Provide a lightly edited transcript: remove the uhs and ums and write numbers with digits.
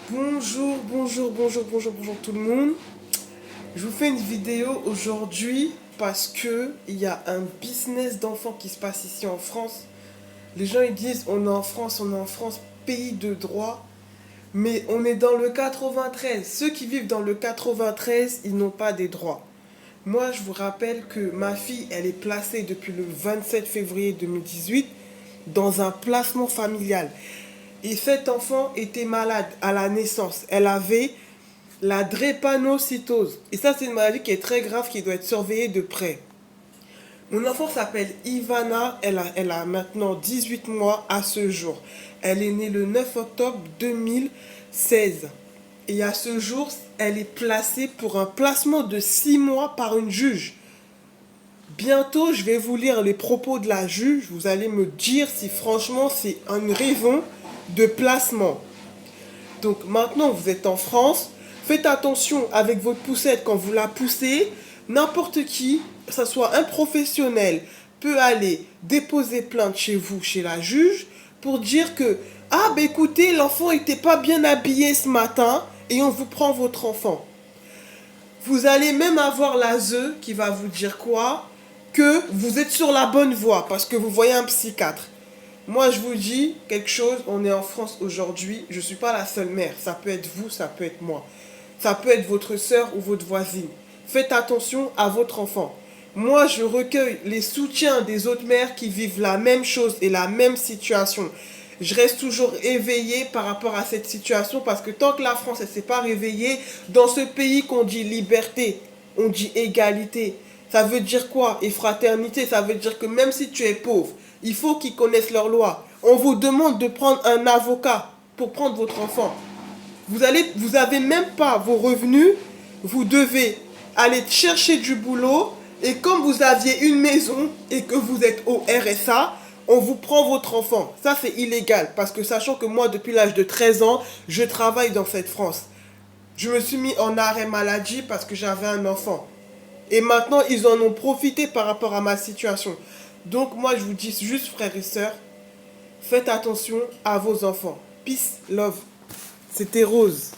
Bonjour tout le monde. Je vous fais une vidéo aujourd'hui parce que il y a un business d'enfants qui se passe ici en France. Les gens ils disent on est en France, pays de droit, mais on est dans le 93. Ceux qui vivent dans le 93, ils n'ont pas des droits. Moi, je vous rappelle que ma fille, elle est placée depuis le 27 février 2018 dans un placement familial. Et cet enfant était malade à la naissance. Elle avait la drépanocytose. Et ça, c'est une maladie qui est très grave, qui doit être surveillée de près. Mon enfant s'appelle Ivana. Elle a maintenant 18 mois à ce jour. Elle est née le 9 octobre 2016. Et à ce jour, elle est placée pour un placement de 6 mois par une juge. Bientôt, je vais vous lire les propos de la juge. Vous allez me dire si franchement c'est une raison de placement. Donc maintenant, vous êtes en France. Faites attention avec votre poussette quand vous la poussez. N'importe qui, que ce soit un professionnel, peut aller déposer plainte chez vous, chez la juge, pour dire que, ah ben écoutez, l'enfant n'était pas bien habillé ce matin et on vous prend votre enfant. Vous allez même avoir l'ASE qui va vous dire quoi? Que vous êtes sur la bonne voie parce que vous voyez un psychiatre. Moi, je vous dis quelque chose, on est en France aujourd'hui, je ne suis pas la seule mère. Ça peut être vous, ça peut être moi. Ça peut être votre soeur ou votre voisine. Faites attention à votre enfant. Moi, je recueille les soutiens des autres mères qui vivent la même chose et la même situation. Je reste toujours éveillée par rapport à cette situation parce que tant que la France ne s'est pas réveillée, dans ce pays qu'on dit liberté, on dit égalité. Ça veut dire quoi? Et fraternité, ça veut dire que même si tu es pauvre, il faut qu'ils connaissent leurs lois. On vous demande de prendre un avocat pour prendre votre enfant. Vous avez même pas vos revenus, vous devez aller chercher du boulot et comme vous aviez une maison et que vous êtes au RSA, on vous prend votre enfant. Ça c'est illégal parce que sachant que moi depuis l'âge de 13 ans, je travaille dans cette France. Je me suis mis en arrêt maladie parce que j'avais un enfant. Et maintenant, ils en ont profité par rapport à ma situation. Donc moi, je vous dis juste, frères et sœurs, faites attention à vos enfants. Peace, love. C'était Rose.